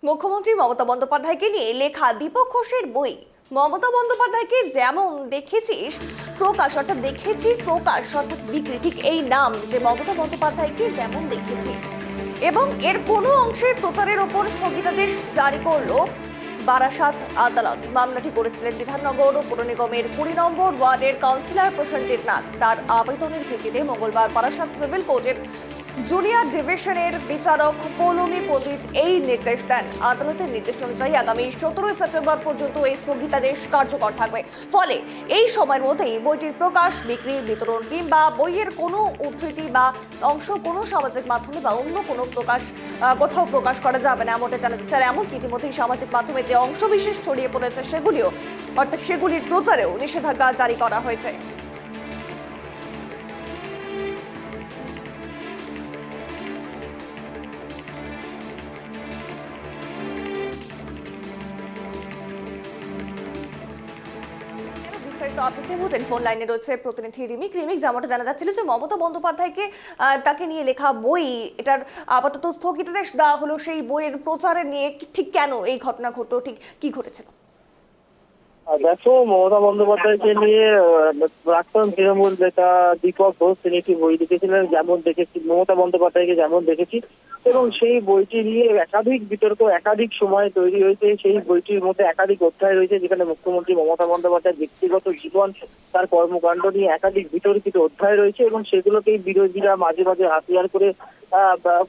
মুখ্যমন্ত্রী মমতা বন্দ্যোপাধ্যায়কে নিয়ে লেখা দীপক ঘোষের বই মমতা বন্দ্যোপাধ্যায়কে যেমন দেখেছিস প্রকাশ অর্থাৎ দেখেছি প্রকাশ অর্থাৎ বিক্রি, ঠিক এই নাম যে মমতা বন্দ্যোপাধ্যায়কে যেমন দেখেছি এবং এর কোনো অংশের প্রচারের ওপর স্থগিতাদেশ জারি করলো বারাসাত আদালত। মামলাটি করেছিলেন বিধাননগর পৌর নিগমের 20 নম্বর ওয়ার্ডের কাউন্সিলর প্রসেনজিৎ নাথ। তার আবেদনের ভিত্তিতে মঙ্গলবার বারাসাত সিভিল কোর্টের জুনিয়র ডিভিশনের বিচারক পৌলমী পণ্ডিত এই নির্দেশ দেন। আদালতের নির্দেশ অনুযায়ী আগামী 17 সেপ্টেম্বর পর্যন্ত এই স্থগিতাদেশ কার্যকর থাকবে। ফলে এই সময়ের মধ্যেই বইটির প্রকাশ, বিক্রি, বিতরণ কিংবা বইয়ের কোনো উদ্ধৃতি বা অংশ কোনো সামাজিক মাধ্যমে বা অন্য কোনো কোথাও প্রকাশ করা যাবে না এমনটা জানা যাচ্ছে। আর এমনকি ইতিমধ্যেই সামাজিক মাধ্যমে যে অংশ বিশেষ ছড়িয়ে পড়েছে সেগুলির প্রচারেও নিষেধাজ্ঞা জারি করা হয়েছে। টেলিফোন লাইনে রয়েছে প্রতিনিধি রিমিক। যেমনটা জানা যাচ্ছিল যে মমতা বন্দ্যোপাধ্যায়কে তাকে নিয়ে লেখা বই, এটার আপাতত স্থগিতাদেশ দেওয়া হলো। সেই বইয়ের প্রচারের নিয়ে ঠিক কেন এই ঘটনা ঘটলো, ঠিক কি ঘটেছিল? দেখো, মমতা বন্দ্যোপাধ্যায়কে নিয়ে প্রাক্তন তৃণমূল নেতা দীপক ঘোষ তিনি একটি বই লিখেছিলেন, যেমন দেখেছি মমতা বন্দ্যোপাধ্যায়কে যেমন দেখেছি, এবং সেই বইটি নিয়ে একাধিক বিতর্ক একাধিক সময় তৈরি হয়েছে। সেই বইটির মধ্যে একাধিক অধ্যায় রয়েছে যেখানে মুখ্যমন্ত্রী মমতা বন্দ্যোপাধ্যায়ের ব্যক্তিগত জীবন, তার কর্মকাণ্ড নিয়ে একাধিক বিতর্কিত অধ্যায় রয়েছে এবং সেগুলোকেই বিরোধীরা মাঝে মাঝে হাতিয়ার করে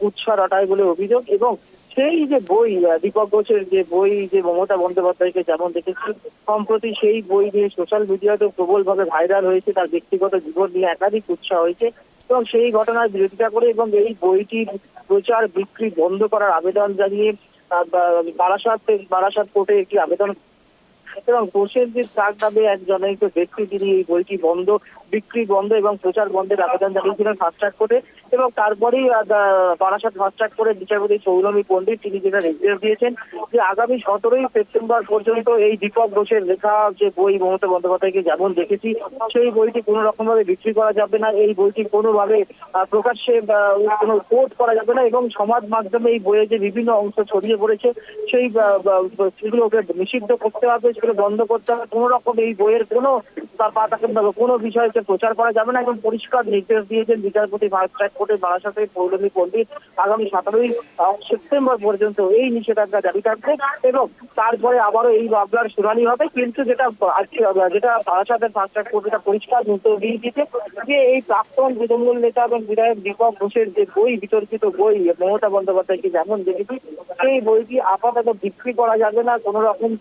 উৎসাহ রটায় বলে অভিযোগ। এবং সেই যে বই, দীপক ঘোষের যে বই, যে মমতা বন্দ্যোপাধ্যায়কে যেমন দেখেছি, সম্প্রতি সেই বই নিয়ে সোশ্যাল মিডিয়াতে প্রবলভাবে ভাইরাল হয়েছে। তার ব্যক্তিগত জীবন নিয়ে একাধিক উৎসাহ হয়েছে এবং সেই ঘটনার বিরোধিতা করে এবং এই বইটির প্রচার বিক্রি বন্ধ করার আবেদন জানিয়ে বারাসাত কোর্টে একটি আবেদন এবং প্রসেনজিৎ নাথ নামে এক জনৈক ব্যক্তি তিনি এই বইটি বিক্রি বন্ধ এবং প্রচার বন্ধের আবেদন জানিয়েছিলেন ফাস্ট ট্র্যাক কোর্টে। এবং তারপরেই বারাসাত ফাস্ট ট্র্যাক কোর্টের বিচারপতি পৌলমী পণ্ডিত তিনি যেটা নির্দেশ দিয়েছেন যে আগামী 17 সেপ্টেম্বর পর্যন্ত এই দীপক ঘোষের লেখা যে বই মমতা বন্দ্যোপাধ্যায়কে যেমন দেখেছি সেই বইটি কোনো রকম ভাবে বিক্রি করা যাবে না, এই বইটি কোনোভাবে প্রকাশ্যে কোনো কোট করা যাবে না এবং সমাজ মাধ্যমে এই বইয়ের যে বিভিন্ন অংশ ছড়িয়ে পড়েছে সেগুলোকে নিষিদ্ধ করতে হবে, সেগুলো বন্ধ করতে হবে। কোনো রকম এই বইয়ের কোনো বিষয়কে প্রচার করা যাবে না এবং পরিষ্কার নির্দেশ দিয়েছেন বিচারপতি ফাস্ট ট্র্যাক কোর্টে বারাসাতের পৌলমী পণ্ডিত। আগামী 17 সেপ্টেম্বর পর্যন্ত এই নিষেধাজ্ঞা জারি থাকবে এবং তারপরে আবারও এই মামলার শুনানি হবে। কিন্তু যেটা বারাসাতের ফাস্ট ট্র্যাক কোর্ট এটা পরিষ্কার নির্দেশ দিয়ে দিয়েছে যে এই প্রাক্তন তৃণমূল নেতা এবং বিধায়ক দীপক ঘোষের যে বই, বিতর্কিত বই মমতা বন্দ্যোপাধ্যায়কে যেমন দেখেছি, সেই বইটি আপাতত বিক্রি করা যাবে না, কোনো রকম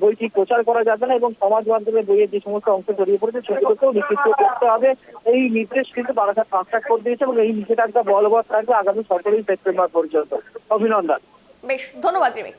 বইটি প্রচার করা যাবে না এবং সমাজ মাধ্যমে বইয়ের যে সমস্ত অংশ ছড়িয়ে পড়েছে সেগুলোকেও নিষিদ্ধ করতে হবে। এই নির্দেশ কিন্তু বারাসাত ফাস্ট ট্র্যাক কোর্ট দিয়েছে এবং এই নিষেধাজ্ঞা বলবৎ থাকবে আগামী 17 সেপ্টেম্বর পর্যন্ত। অভিনন্দন। বেশ, ধন্যবাদ রিমিক।